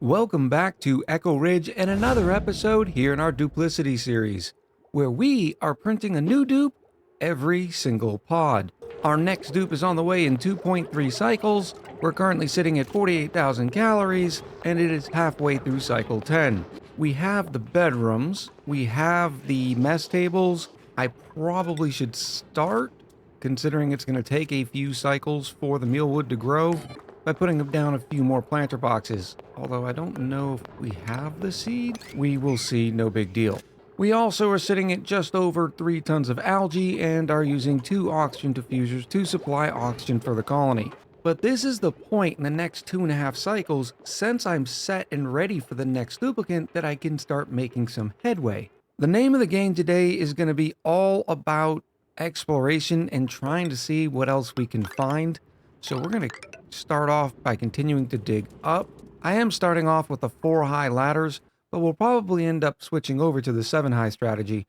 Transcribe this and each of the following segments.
Welcome back to Echo Ridge and another episode here in our Duplicity series, where we are printing a new dupe every single pod. Our next dupe is on the way in 2.3 cycles. We're currently sitting at 48,000 calories, and it is halfway through cycle 10. We have the bedrooms, we have the mess tables. I probably should start, considering it's going to take a few cycles for the mealwood to grow, by putting down a few more planter boxes. Although I don't know if we have the seed. We will see, no big deal. We also are sitting at just over 3 tons of algae and are using 2 oxygen diffusers to supply oxygen for the colony. But this is the point in the next 2.5 cycles, since I'm set and ready for the next duplicant, that I can start making some headway. The name of the game today is going to be all about exploration and trying to see what else we can find. So we're going to start off by continuing to dig up. I am starting off with the 4 high ladders, but we'll probably end up switching over to the 7 high strategy.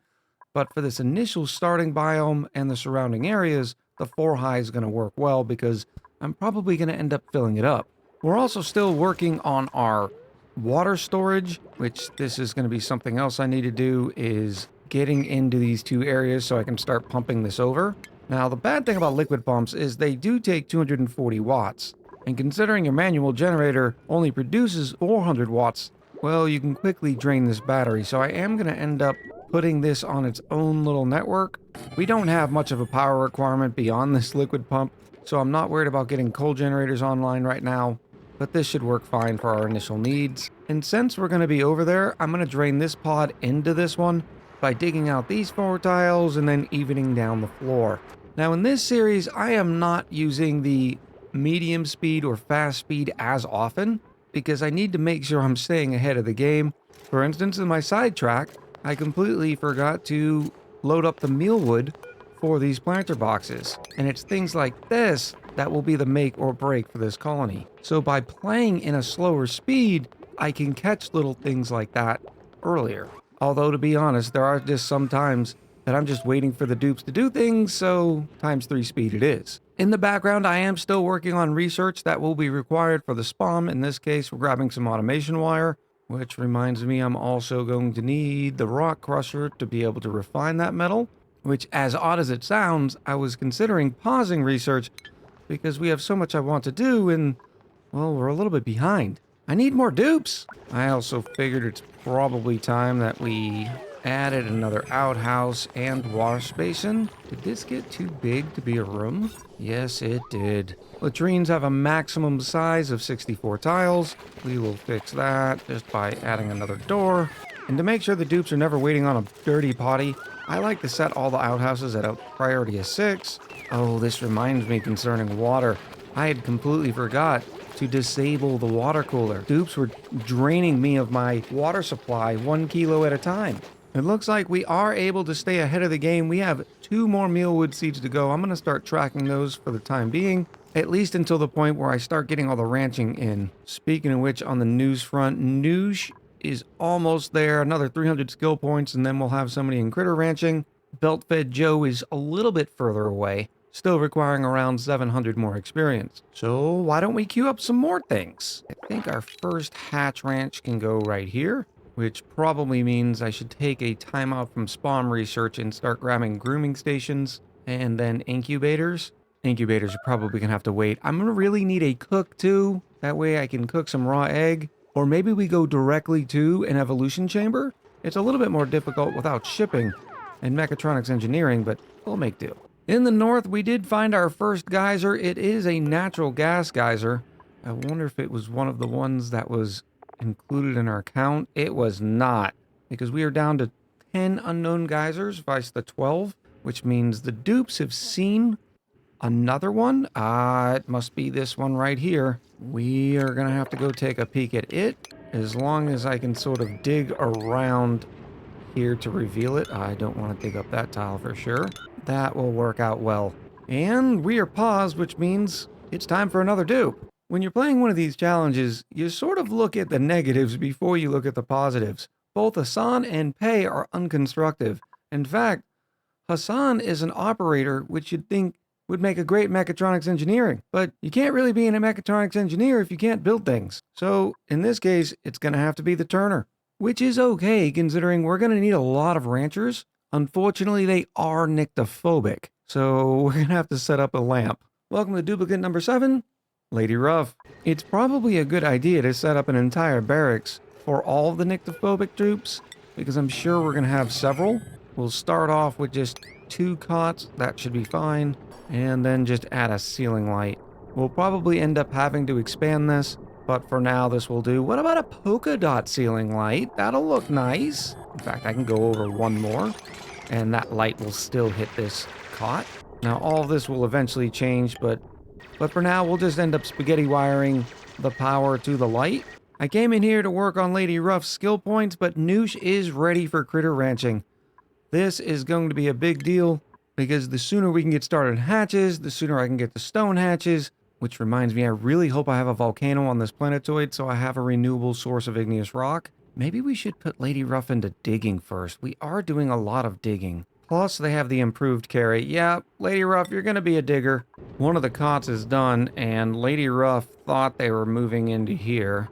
But for this initial starting biome and the surrounding areas, the 4 high is going to work well because I'm probably going to end up filling it up. We're also still working on our water storage, which this is going to be something else I need to do, is getting into these 2 areas so I can start pumping this over. Now, the bad thing about liquid pumps is they do take 240 watts, and considering your manual generator only produces 400 watts, well, you can quickly drain this battery, so I am going to end up putting this on its own little network. We don't have much of a power requirement beyond this liquid pump, so I'm not worried about getting coal generators online right now, but this should work fine for our initial needs. And since we're going to be over there, I'm going to drain this pod into this one by digging out these 4 tiles and then evening down the floor. Now in this series, I am not using the medium speed or fast speed as often because I need to make sure I'm staying ahead of the game. For instance, in my sidetrack, I completely forgot to load up the mealwood for these planter boxes. And it's things like this that will be the make or break for this colony. So by playing in a slower speed, I can catch little things like that earlier. Although, to be honest, there are just some times that I'm just waiting for the dupes to do things, so ×3 speed it is. In the background, I am still working on research that will be required for the spawn. In this case, we're grabbing some automation wire, which reminds me I'm also going to need the rock crusher to be able to refine that metal, which, as odd as it sounds, I was considering pausing research because we have so much I want to do and, well, we're a little bit behind. I need more dupes! I also figured it's probably time that we added another outhouse and wash basin. Did this get too big to be a room? Yes, it did. Latrines have a maximum size of 64 tiles. We will fix that just by adding another door. And to make sure the dupes are never waiting on a dirty potty, I like to set all the outhouses at a priority of 6. Oh, this reminds me concerning water. I had completely forgot to disable the water cooler. Dupes were draining me of my water supply 1 kilo at a time. It looks like we are able to stay ahead of the game. We have 2 more mealwood seeds to go. I'm going to start tracking those for the time being, at least until the point where I start getting all the ranching in. Speaking of which, on the news front, Noosh is almost there. Another 300 skill points, and then we'll have somebody in critter ranching. Belt-fed Joe is a little bit further away, still requiring around 700 more experience. So why don't we queue up some more things? I think our first hatch ranch can go right here, which probably means I should take a timeout from spawn research and start grabbing grooming stations and then incubators. Incubators are probably going to have to wait. I'm going to really need a cook too. That way I can cook some raw egg. Or maybe we go directly to an evolution chamber. It's a little bit more difficult without shipping and Mechatronics engineering, but we'll make do. In the north, we did find our first geyser. It is a natural gas geyser. I wonder if it was one of the ones that was included in our count. It was not, because we are down to 10 unknown geysers vice the 12, which means the dupes have seen another one. It must be this one right here. We are gonna have to go take a peek at it, as long as I can sort of dig around here to reveal it. I don't want to dig up that tile for sure. That will work out well. And we are paused, which means it's time for another dupe. When you're playing one of these challenges, you sort of look at the negatives before you look at the positives. Both Hassan and Pei are unconstructive. In fact, Hassan is an operator, which you'd think would make a great mechatronics engineering. But you can't really be a mechatronics engineer if you can't build things. So in this case, it's going to have to be the turner, which is okay considering we're going to need a lot of ranchers. Unfortunately, they are nyctophobic, so we're going to have to set up a lamp. Welcome to duplicate number 7, Lady Ruff. It's probably a good idea to set up an entire barracks for all of the nyctophobic troops, because I'm sure we're going to have several. We'll start off with just 2 cots, that should be fine, and then just add a ceiling light. We'll probably end up having to expand this, but for now this will do. What about a polka dot ceiling light? That'll look nice. In fact, I can go over one more, and that light will still hit this cot. Now all of this will eventually change, but for now we'll just end up spaghetti wiring the power to the light. I came in here to work on Lady Ruff's skill points, but Noosh is ready for critter ranching. This is going to be a big deal, because the sooner we can get started on hatches, the sooner I can get the stone hatches, which reminds me, I really hope I have a volcano on this planetoid so I have a renewable source of igneous rock. Maybe we should put Lady Ruff into digging first. We are doing a lot of digging. Plus, they have the improved carry. Yeah, Lady Ruff, you're going to be a digger. One of the cots is done, and Lady Ruff thought they were moving into here.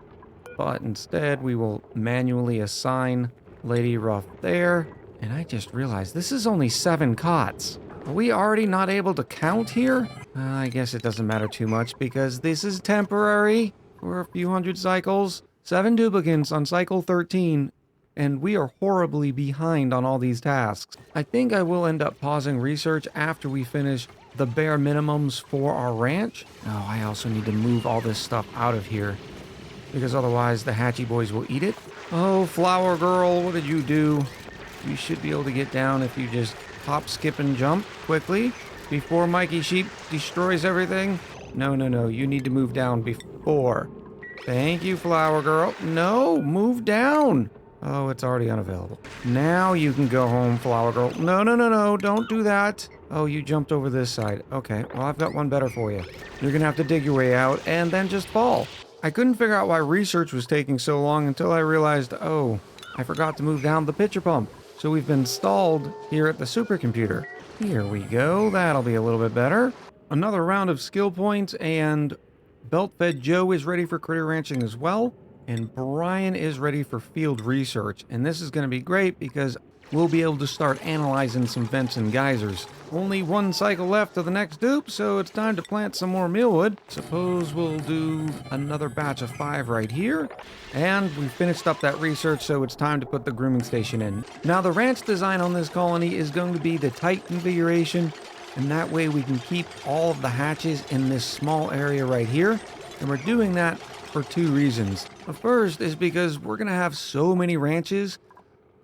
But instead, we will manually assign Lady Ruff there. And I just realized this is only 7 cots. Are we already not able to count here? I guess it doesn't matter too much because this is temporary for a few hundred cycles. 7 duplicates on cycle 13, and we are horribly behind on all these tasks. I think I will end up pausing research after we finish the bare minimums for our ranch. Oh, I also need to move all this stuff out of here because otherwise the hatchy boys will eat it. Oh, flower girl, what did you do? You should be able to get down if you just hop, skip, and jump quickly before Mikey Sheep destroys everything. No, you need to move down before. Thank you, flower girl. No, move down. Oh, it's already unavailable. Now you can go home, flower girl. No, don't do that. Oh, you jumped over this side. Okay, well, I've got one better for you. You're gonna have to dig your way out and then just fall. I couldn't figure out why research was taking so long until I realized, oh, I forgot to move down the pitcher pump. So we've been stalled here at the supercomputer. Here we go. That'll be a little bit better. Another round of skill points, and Belt-Fed Joe is ready for critter ranching as well. And Brian is ready for field research. And this is going to be great because we'll be able to start analyzing some vents and geysers. Only 1 cycle left to the next dupe, so it's time to plant some more mealwood. Suppose we'll do another batch of 5 right here. And we finished up that research, so it's time to put the grooming station in. Now the ranch design on this colony is going to be the tight configuration, and that way we can keep all of the hatches in this small area right here. And we're doing that for 2 reasons. The first is because we're going to have so many ranches.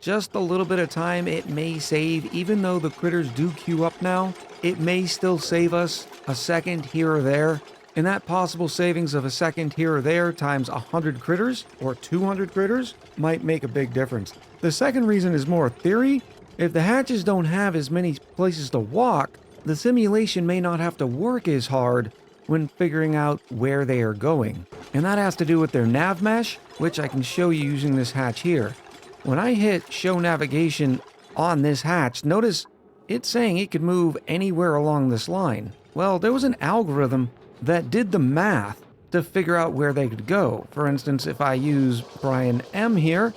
Just a little bit of time it may save, even though the critters do queue up now, it may still save us a second here or there. And that possible savings of a second here or there times 100 critters or 200 critters might make a big difference. The second reason is more theory. If the hatches don't have as many places to walk, the simulation may not have to work as hard when figuring out where they are going. And that has to do with their nav mesh, which I can show you using this hatch here. When I hit show navigation on this hatch, notice it's saying it could move anywhere along this line. Well, there was an algorithm that did the math to figure out where they could go. For instance, if I use Brian M here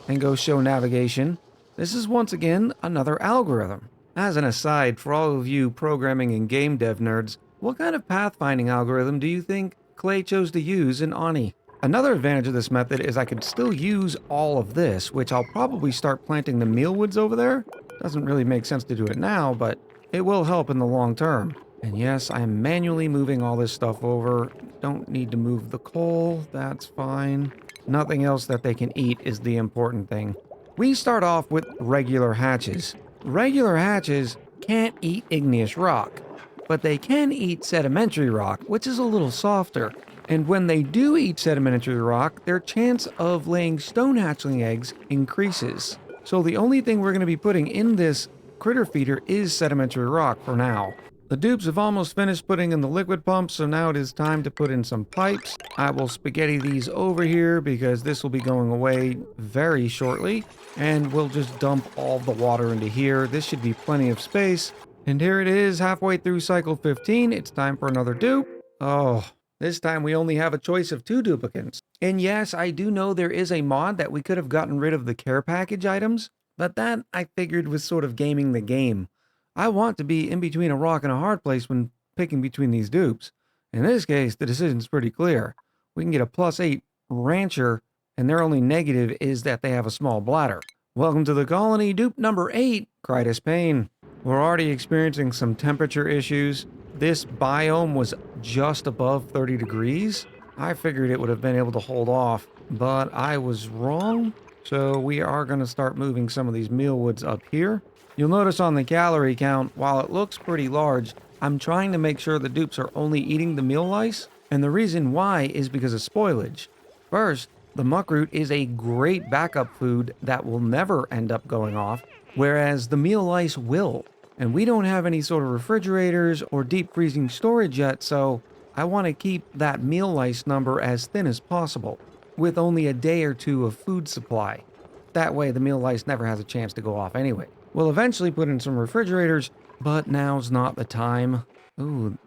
and go show navigation, this is once again another algorithm. As an aside, for all of you programming and game dev nerds, what kind of pathfinding algorithm do you think Clay chose to use in ONI? Another advantage of this method is I could still use all of this, which I'll probably start planting the mealwoods over there. Doesn't really make sense to do it now, but it will help in the long term. And yes, I am manually moving all this stuff over. Don't need to move the coal, that's fine. Nothing else that they can eat is the important thing. We start off with regular hatches. Regular hatches can't eat igneous rock, but they can eat sedimentary rock, which is a little softer. And when they do eat sedimentary rock, their chance of laying stone hatchling eggs increases. So the only thing we're going to be putting in this critter feeder is sedimentary rock for now. The dupes have almost finished putting in the liquid pumps, so now it is time to put in some pipes. I will spaghetti these over here because this will be going away very shortly. And we'll just dump all the water into here. This should be plenty of space. And here it is, halfway through cycle 15. It's time for another dupe. Oh, this time we only have a choice of 2 duplicates. And yes, I do know there is a mod that we could have gotten rid of the care package items, but that I figured was sort of gaming the game. I want to be in between a rock and a hard place when picking between these dupes. In this case, the decision's pretty clear. We can get a +8 rancher, and their only negative is that they have a small bladder. Welcome to the colony, dupe number 8, Critus Pain. We're already experiencing some temperature issues. This biome was just above 30 degrees. I figured it would have been able to hold off, but I was wrong. So we are going to start moving some of these mealwoods up here. You'll notice on the calorie count, while it looks pretty large, I'm trying to make sure the dupes are only eating the meal lice, and the reason why is because of spoilage. First, the muckroot is a great backup food that will never end up going off, whereas the meal lice will. And we don't have any sort of refrigerators or deep freezing storage yet, so I want to keep that meal lice number as thin as possible, with only a day or 2 of food supply. That way the meal lice never has a chance to go off anyway. We'll eventually put in some refrigerators, but now's not the time. Ooh,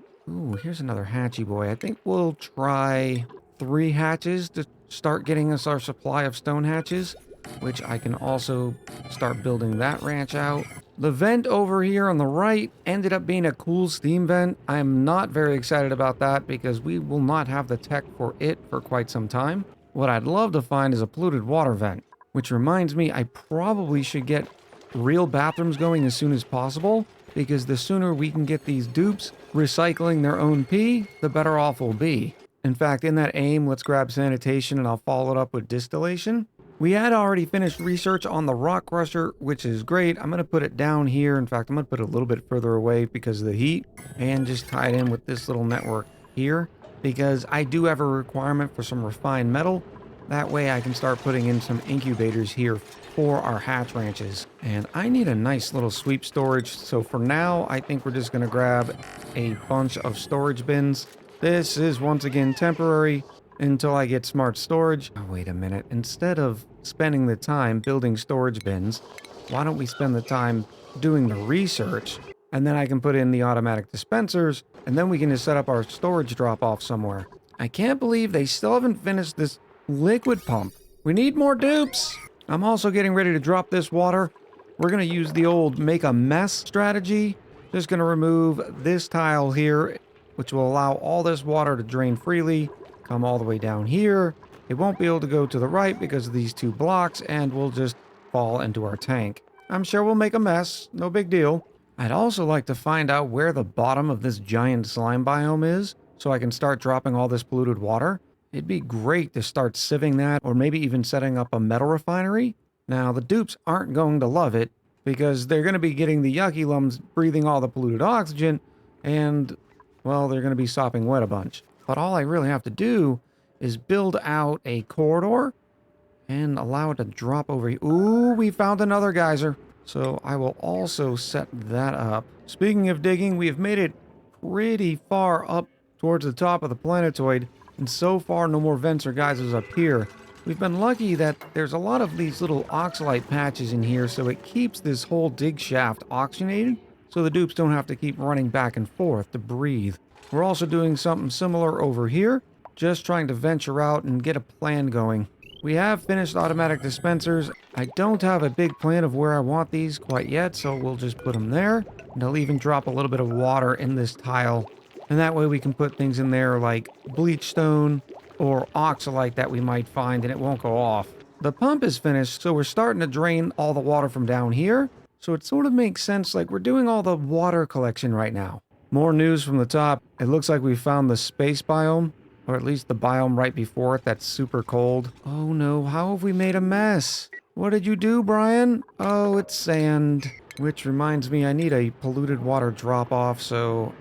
here's another hatchy boy. I think we'll try 3 hatches to start getting us our supply of stone hatches, which I can also start building that ranch out. The vent over here on the right ended up being a cool steam vent. I'm not very excited about that because we will not have the tech for it for quite some time. What I'd love to find is a polluted water vent, which reminds me I probably should get real bathrooms going as soon as possible, because the sooner we can get these dupes recycling their own pee, the better off we'll be. In fact, in that aim, let's grab sanitation and I'll follow it up with distillation. We had already finished research on the rock crusher, which is great. I'm going to put it down here. In fact, I'm going to put it a little bit further away because of the heat, and just tie it in with this little network here, because I do have a requirement for some refined metal. That way I can start putting in some incubators here for our hatch ranches. And I need a nice little sweep storage. So for now, I think we're just going to grab a bunch of storage bins. This is once again temporary until I get smart storage. Oh, wait a minute. Instead of spending the time building storage bins, why don't we spend the time doing the research? And then I can put in the automatic dispensers, and then we can just set up our storage drop-off somewhere. I can't believe they still haven't finished this liquid pump. We need more dupes. I'm also getting ready to drop this water. We're going to use the old make a mess strategy. Just going to remove this tile here, which will allow all this water to drain freely. Come all the way down here. It won't be able to go to the right because of these 2 blocks, and we'll just fall into our tank. I'm sure we'll make a mess. No big deal. I'd also like to find out where the bottom of this giant slime biome is, so I can start dropping all this polluted water. It'd be great to start sieving that, or maybe even setting up a metal refinery. Now, the dupes aren't going to love it, because they're going to be getting the yucky lums breathing all the polluted oxygen, and, well, they're going to be sopping wet a bunch. But all I really have to do is build out a corridor and allow it to drop over here. Ooh, we found another geyser. So I will also set that up. Speaking of digging, we have made it pretty far up towards the top of the planetoid, and so far no more vents or geysers up here. We've been lucky that there's a lot of these little oxalite patches in here, so it keeps this whole dig shaft oxygenated, so the dupes don't have to keep running back and forth to breathe. We're also doing something similar over here, just trying to venture out and get a plan going. We have finished automatic dispensers. I don't have a big plan of where I want these quite yet, so we'll just put them there. And I'll even drop a little bit of water in this tile. And that way we can put things in there like bleach stone or oxalite that we might find, and it won't go off. The pump is finished, so we're starting to drain all the water from down here. So it sort of makes sense, like we're doing all the water collection right now. More news from the top. It looks like we found the space biome, or at least the biome right before it that's super cold. Oh no, how have we made a mess? What did you do, Brian? Oh, it's sand. Which reminds me, I need a polluted water drop-off, so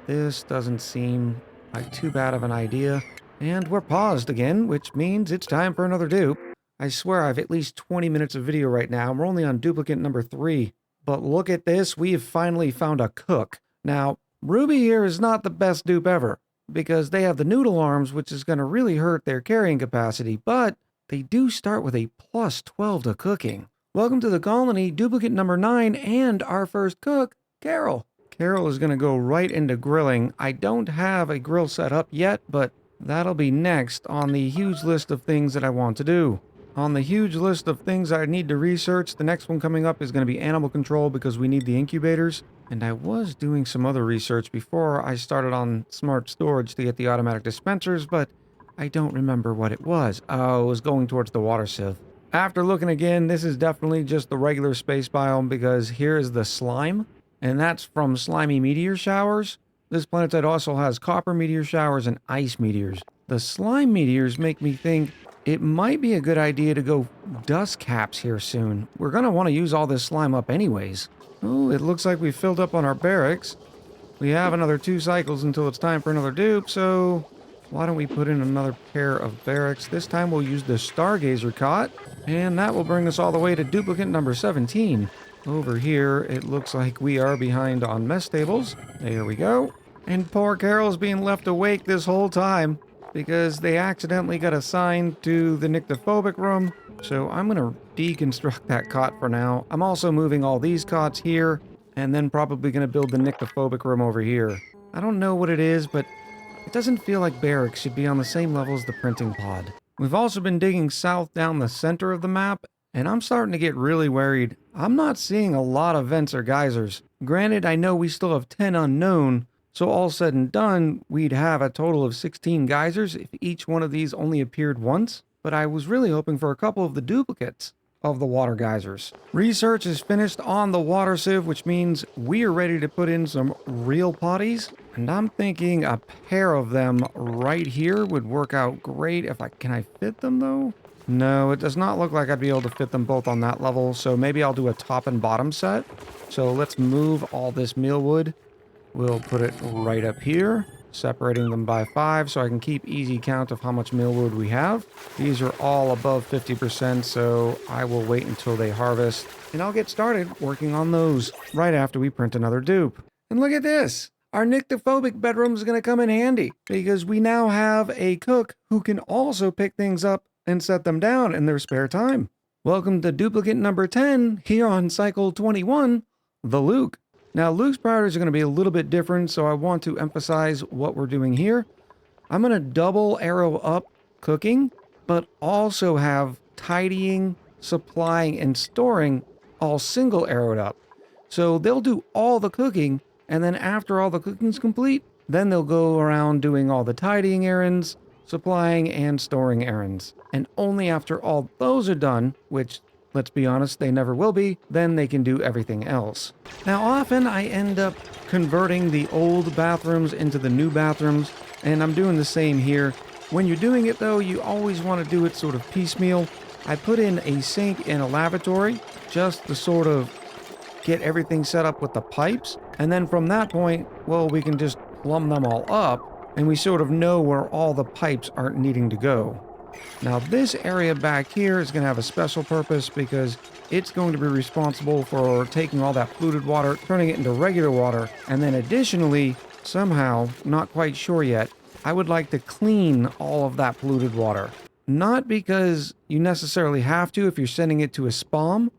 this doesn't seem like too bad of an idea. And we're paused again, which means it's time for another dupe. I swear I have at least 20 minutes of video right now. We're only on duplicate number 3. But look at this, we have finally found a cook. Now, Ruby here is not the best dupe ever, because they have the noodle arms, which is going to really hurt their carrying capacity, but they do start with a plus 12 to cooking. Welcome to the colony, duplicate number 9, and our first cook, Carol. Carol is going to go right into grilling. I don't have a grill set up yet, but that'll be next on the huge list of things that I want to do. On the huge list of things I need to research, the next one coming up is going to be animal control because we need the incubators. And I was doing some other research before I started on smart storage to get the automatic dispensers, but I don't remember what it was. Oh, it was going towards the water sieve. After looking again, this is definitely just the regular space biome because here is the slime, and that's from slimy meteor showers. This planet also has copper meteor showers and ice meteors. The slime meteors make me think it might be a good idea to go dust caps here soon. We're going to want to use all this slime up anyways. Oh, it looks like we filled up on our barracks. We have another 2 cycles until it's time for another dupe, so why don't we put in another pair of barracks? This time we'll use the Stargazer cot, and that will bring us all the way to duplicate number 17. Over here, it looks like we are behind on mess tables. There we go. And poor Carol's being left awake this whole time because they accidentally got assigned to the nyctophobic room. So I'm going to deconstruct that cot for now. I'm also moving all these cots here and then probably going to build the nyctophobic room over here. I don't know what it is, but it doesn't feel like barracks should be on the same level as the printing pod. We've also been digging south down the center of the map, and I'm starting to get really worried. I'm not seeing a lot of vents or geysers. Granted, I know we still have 10 unknown, so all said and done, we'd have a total of 16 geysers if each one of these only appeared once, but I was really hoping for a couple of the duplicates of the water geysers. Research is finished on the water sieve, which means we are ready to put in some real potties, and I'm thinking a pair of them right here would work out great if can I fit them though? No, it does not look like I'd be able to fit them both on that level, so maybe I'll do a top and bottom set. So let's move all this mealwood. We'll put it right up here, separating them by 5 so I can keep easy count of how much mealwood we have. These are all above 50%, so I will wait until they harvest, and I'll get started working on those right after we print another dupe. And look at this! Our nyctophobic bedroom is going to come in handy, because we now have a cook who can also pick things up and set them down in their spare time. Welcome to duplicate number 10 here on cycle 21, the Luke. Now, Luke's priorities are going to be a little bit different, so I want to emphasize what we're doing here. I'm going to double arrow up cooking, but also have tidying, supplying, and storing all single arrowed up. So they'll do all the cooking, and then after all the cooking's complete, then they'll go around doing all the tidying errands, supplying, and storing errands. And only after all those are done, which, let's be honest, they never will be, then they can do everything else. Now, often I end up converting the old bathrooms into the new bathrooms, and I'm doing the same here. When you're doing it, though, you always want to do it sort of piecemeal. I put in a sink and a lavatory just to sort of get everything set up with the pipes, and then from that point, well, we can just plumb them all up, and we sort of know where all the pipes aren't needing to go. Now, this area back here is going to have a special purpose because it's going to be responsible for taking all that polluted water, turning it into regular water, and then additionally, somehow, not quite sure yet, I would like to clean all of that polluted water. Not because you necessarily have to if you're sending it to a SPOM,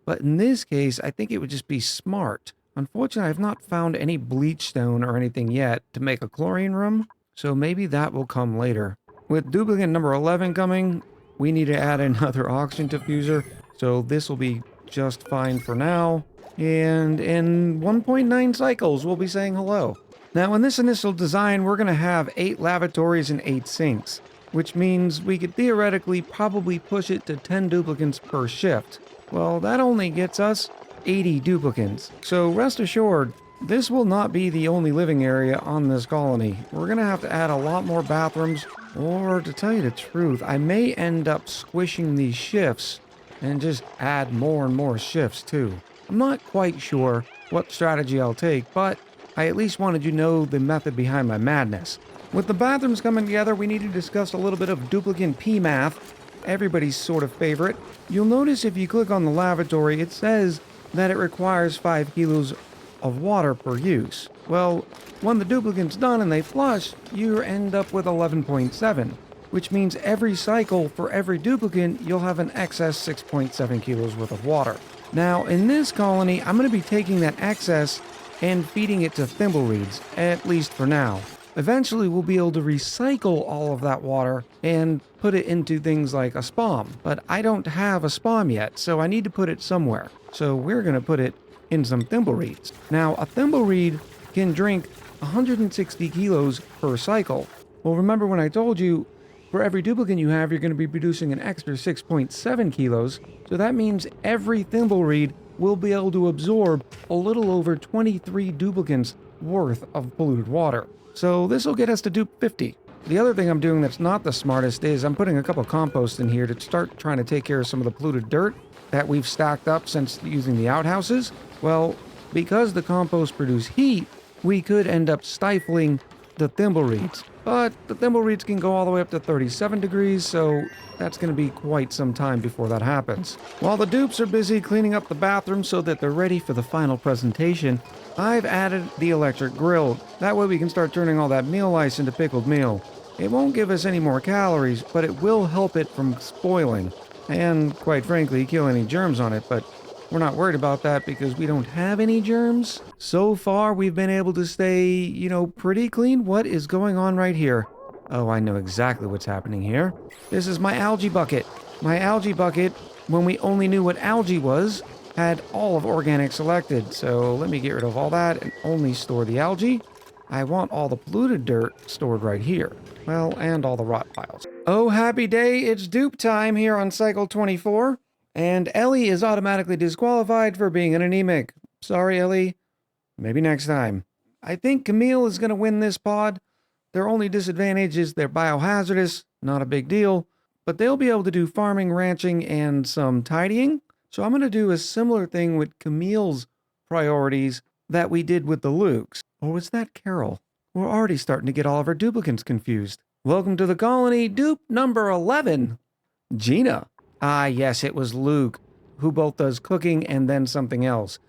but in this case, I think it would just be smart. Unfortunately, I've not found any bleach stone or anything yet to make a chlorine room, so maybe that will come later. With duplicate number 11 coming, we need to add another oxygen diffuser, so this will be just fine for now. And in 1.9 cycles, we'll be saying hello. Now, in this initial design, we're going to have 8 lavatories and 8 sinks, which means we could theoretically probably push it to 10 duplicates per shift. Well, that only gets us 80 duplicates. So rest assured, this will not be the only living area on this colony. We're going to have to add a lot more bathrooms, or to tell you the truth, I may end up squishing these shifts and just add more and more shifts too. I'm not quite sure what strategy I'll take, but I at least wanted you to know the method behind my madness. With the bathrooms coming together, we need to discuss a little bit of duplicate P math, everybody's sort of favorite. You'll notice if you click on the lavatory, it says that it requires 5 kilos of water per use. Well, when the duplicate's done and they flush, you end up with 11.7, which means every cycle for every duplicate, you'll have an excess 6.7 kilos worth of water. Now, in this colony, I'm going to be taking that excess and feeding it to thimble reeds, at least for now. Eventually, we'll be able to recycle all of that water and put it into things like a spam. But I don't have a spam yet, so I need to put it somewhere. So we're going to put it in some thimble reeds. Now, a thimble reed can drink 160 kilos per cycle. Well, remember when I told you, for every duplicate you have, you're going to be producing an extra 6.7 kilos. So that means every thimble reed will be able to absorb a little over 23 duplicates worth of polluted water. So this will get us to dupe 50. The other thing I'm doing that's not the smartest is I'm putting a couple compost in here to start trying to take care of some of the polluted dirt that we've stacked up since using the outhouses. Well, because the compost produce heat, we could end up stifling the thimble reeds. But the thimble reeds can go all the way up to 37 degrees, so that's going to be quite some time before that happens. While the dupes are busy cleaning up the bathroom so that they're ready for the final presentation, I've added the electric grill. That way we can start turning all that meal ice into pickled meal. It won't give us any more calories, but it will help it from spoiling. And, quite frankly, kill any germs on it, but we're not worried about that because we don't have any germs. So far, we've been able to stay, pretty clean. What is going on right here? Oh, I know exactly what's happening here. This is my algae bucket. My algae bucket, when we only knew what algae was, had all of organic selected. So let me get rid of all that and only store the algae. I want all the polluted dirt stored right here. Well, and all the rot piles. Oh, happy day, it's dupe time here on cycle 24. And Ellie is automatically disqualified for being an anemic. Sorry, Ellie. Maybe next time. I think Camille is going to win this pod. Their only disadvantage is they're biohazardous. Not a big deal. But they'll be able to do farming, ranching, and some tidying. So I'm going to do a similar thing with Camille's priorities that we did with the Lukes. Or was that Carol? We're already starting to get all of our duplicates confused. Welcome to the colony, dupe number 11. Gina. Ah, yes, it was Luke, who both does cooking and then something else.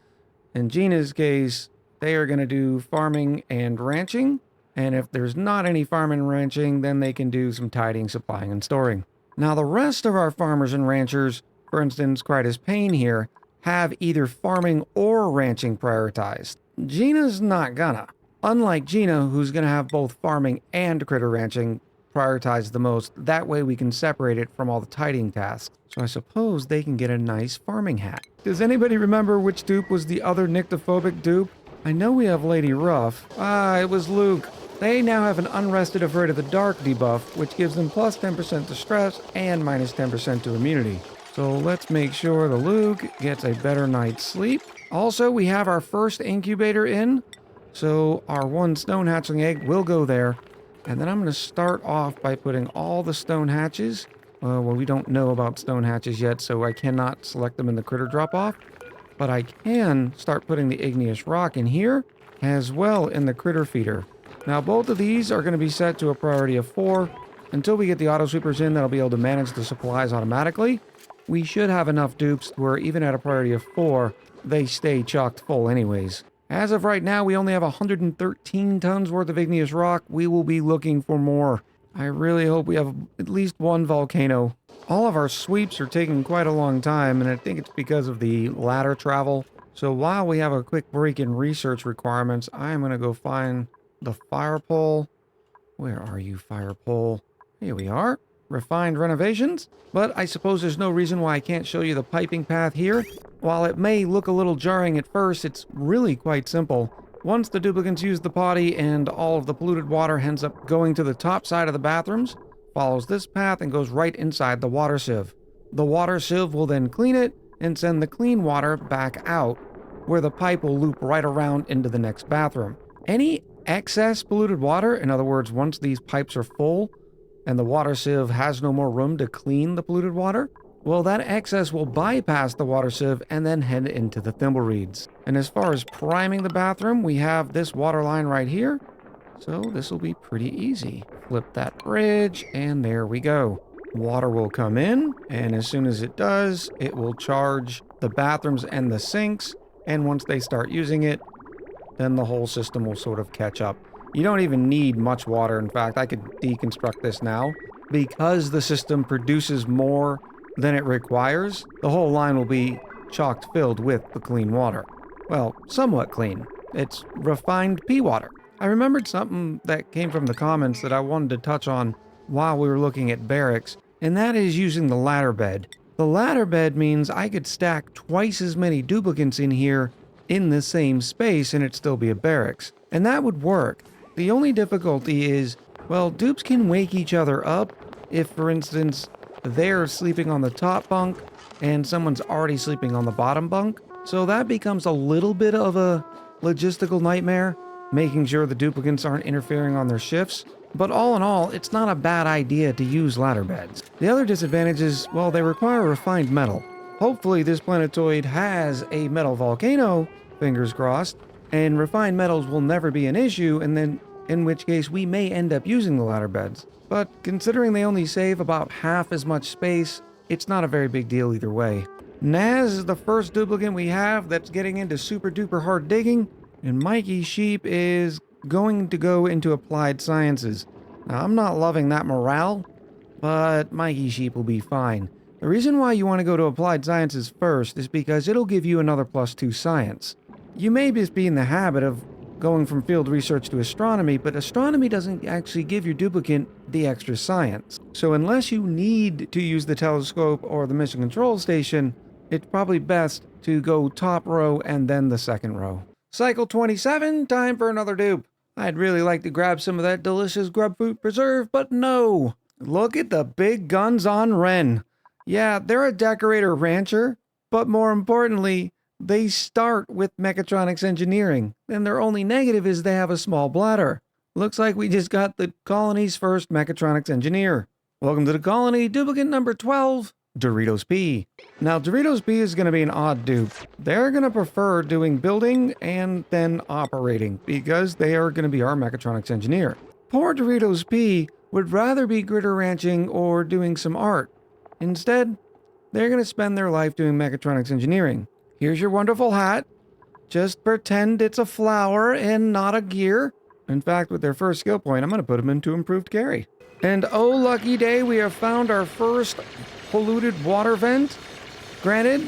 In Gina's case, they are going to do farming and ranching. And if there's not any farming and ranching, then they can do some tidying, supplying, and storing. Now, the rest of our farmers and ranchers, for instance, Critus Payne here, have either farming or ranching prioritized. Gina's not gonna. Unlike Gina, who's gonna have both farming and critter ranching prioritized the most. That way we can separate it from all the tidying tasks. So I suppose they can get a nice farming hat. Does anybody remember which dupe was the other nyctophobic dupe? I know we have Lady Ruff. Ah, it was Luke. They now have an Unrested Afraid of the Dark debuff, which gives them plus 10% to stress and minus 10% to immunity. So let's make sure the Luke gets a better night's sleep. Also, we have our first incubator in, so our one stone hatchling egg will go there. And then I'm going to start off by putting all the stone hatches. Well, we don't know about stone hatches yet, so I cannot select them in the critter drop-off. But I can start putting the igneous rock in here, as well in the critter feeder. Now, both of these are going to be set to a priority of 4. Until we get the auto sweepers in, that'll be able to manage the supplies automatically. We should have enough dupes where even at a priority of 4, they stay chocked full anyways. As of right now, we only have 113 tons worth of igneous rock. We will be looking for more. I really hope we have at least one volcano. All of our sweeps are taking quite a long time, and I think it's because of the ladder travel. So while we have a quick break in research requirements, I'm going to go find the fire pole. Where are you, fire pole? Here we are. Refined renovations. But I suppose there's no reason why I can't show you the piping path here. While it may look a little jarring at first, it's really quite simple. Once the duplicates use the potty and all of the polluted water ends up going to the top side of the bathrooms, follows this path and goes right inside the water sieve. The water sieve will then clean it and send the clean water back out, where the pipe will loop right around into the next bathroom. Any excess polluted water, in other words, once these pipes are full and the water sieve has no more room to clean the polluted water, well, that excess will bypass the water sieve and then head into the thimble reeds. And as far as priming the bathroom, we have this water line right here. So this will be pretty easy. Flip that bridge, and there we go. Water will come in, and as soon as it does, it will charge the bathrooms and the sinks. And once they start using it, then the whole system will sort of catch up. You don't even need much water. In fact, I could deconstruct this now. Because the system produces more than it requires, the whole line will be chocked filled with the clean water. Well, somewhat clean. It's refined pea water. I remembered something that came from the comments that I wanted to touch on while we were looking at barracks, and that is using the ladder bed. The ladder bed means I could stack twice as many duplicates in here in the same space and it'd still be a barracks. And that would work. The only difficulty is, well, dupes can wake each other up if, for instance, they're sleeping on the top bunk and someone's already sleeping on the bottom bunk. So that becomes a little bit of a logistical nightmare, making sure the duplicates aren't interfering on their shifts. But all in all, it's not a bad idea to use ladder beds. The other disadvantage is, well, they require refined metal. Hopefully this planetoid has a metal volcano, fingers crossed, and refined metals will never be an issue, and then in which case we may end up using the ladder beds. But considering they only save about half as much space, it's not a very big deal either way. Naz is the first duplicate we have that's getting into super duper hard digging, and Mikey Sheep is going to go into applied sciences. Now, I'm not loving that morale, but Mikey Sheep will be fine. The reason why you want to go to applied sciences first is because it'll give you another +2 science. You may just be in the habit of going from field research to astronomy, but astronomy doesn't actually give your duplicate the extra science. So unless you need to use the telescope or the mission control station, it's probably best to go top row and then the second row. Cycle 27, time for another dupe. I'd really like to grab some of that delicious grub fruit preserve, but no. Look at the big guns on Ren. Yeah, they're a decorator rancher, but more importantly, they start with Mechatronics engineering, and their only negative is they have a small bladder. Looks like we just got the colony's first Mechatronics engineer. Welcome to the colony, duplicate number 12, Doritos P. Now, Doritos P is going to be an odd dupe. They're going to prefer doing building and then operating, because they are going to be our Mechatronics engineer. Poor Doritos P would rather be gritter ranching or doing some art. Instead, they're going to spend their life doing Mechatronics engineering. Here's your wonderful hat. Just pretend it's a flower and not a gear. In fact, with their first skill point, I'm going to put them into improved carry. And oh, lucky day, we have found our first polluted water vent. Granted,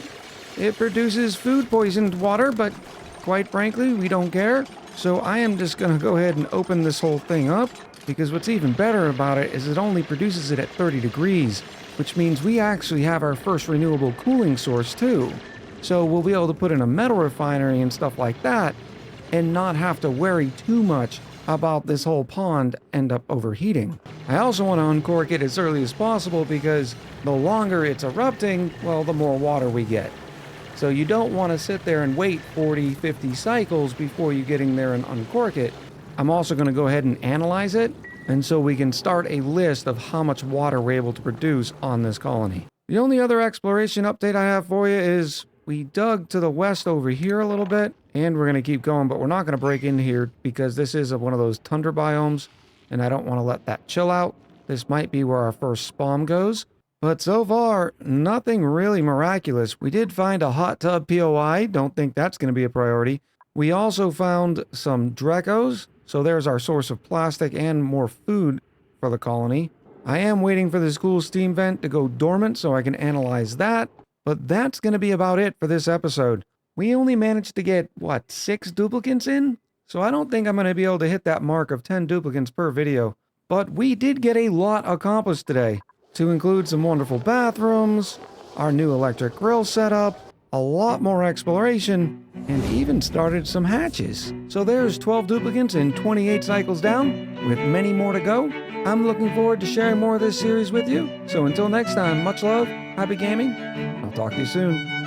it produces food-poisoned water, but quite frankly, we don't care. So I am just going to go ahead and open this whole thing up, because what's even better about it is it only produces it at 30 degrees, which means we actually have our first renewable cooling source too. So we'll be able to put in a metal refinery and stuff like that and not have to worry too much about this whole pond end up overheating. I also want to uncork it as early as possible because the longer it's erupting, well, the more water we get. So you don't want to sit there and wait 40, 50 cycles before you get in there and uncork it. I'm also going to go ahead and analyze it, and so we can start a list of how much water we're able to produce on this colony. The only other exploration update I have for you is we dug to the west over here a little bit, and we're going to keep going, but we're not going to break in here because this is one of those tundra biomes, and I don't want to let that chill out. This might be where our first spawn goes, but so far, nothing really miraculous. We did find a hot tub POI, don't think that's going to be a priority. We also found some Drecos, so there's our source of plastic and more food for the colony. I am waiting for this cool steam vent to go dormant so I can analyze that. But that's going to be about it for this episode. We only managed to get, 6 duplicates in? So I don't think I'm going to be able to hit that mark of 10 duplicates per video. But we did get a lot accomplished today, to include some wonderful bathrooms, our new electric grill setup, a lot more exploration, and even started some hatches. So there's 12 duplicates and 28 cycles down, with many more to go. I'm looking forward to sharing more of this series with you. So until next time, much love, happy gaming. I'll talk to you soon.